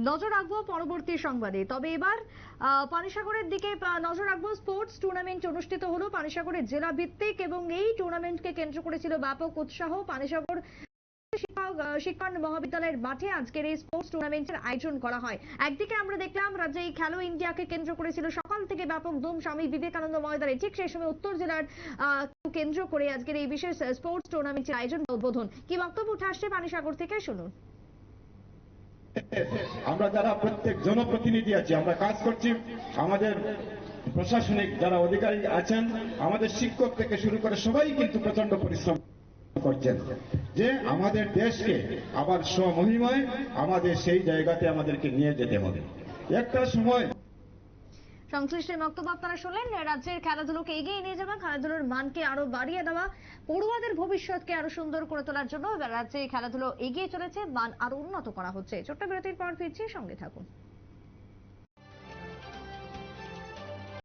নজর রাখবো পরবর্তী সংবাদে। তবে এবার পানিসাগরের দিকে নজর রাখবো। স্পোর্টস টুর্নামেন্ট অনুষ্ঠিত হলো পানিসাগরের জেলা ভিত্তিক এবং এই টুর্নামেন্টকে কেন্দ্র করেছিল ব্যাপক উৎসাহ। পানিসাগর শিক্ষণ মহাবিদ্যালয়ের মাঠে আজকের এই স্পোর্টস টুর্নামেন্টের আয়োজন করা হয়। একদিকে আমরা দেখলাম রাজ্যে এই খেলো ইন্ডিয়াকে কেন্দ্র করেছিল সকাল থেকে ব্যাপক ধুম স্বামী বিবেকানন্দ ময়দানে, ঠিক সেই সময় উত্তর জেলার কেন্দ্র করে আজকের এই বিশেষ স্পোর্টস টুর্নামেন্টের আয়োজন উদ্বোধন। কি বক্তব্য উঠে আসছে পানিসাগর থেকে শুনুন। আমরা যারা প্রত্যেক জনপ্রতিনিধি আছি, আমরা কাজ করছি, আমাদের প্রশাসনিক যারা অধিকারী আছেন, আমাদের শিক্ষক থেকে শুরু করে সবাই কিন্তু প্রচন্ড পরিশ্রম করছেন যে আমাদের দেশকে আবার স্বমহিমায় আমাদের সেই জায়গাতে আমাদেরকে নিয়ে যেতে হবে। একটা সময় সংশ্লিষ্ট বক্তব্য আপনারা শুনলেন। রাজ্যের খেলাধুলোকে এগিয়ে নিয়ে যাওয়া, খেলাধুলোর মানকে আরো বাড়িয়ে দেওয়া, পড়ুয়াদের ভবিষ্যৎকে আরো সুন্দর করে তোলার জন্য রাজ্যে খেলাধুলো এগিয়ে চলেছে, মান আরো উন্নত করা হচ্ছে। ছোট্ট বিরতির পর ফিরছি, সঙ্গে থাকুন।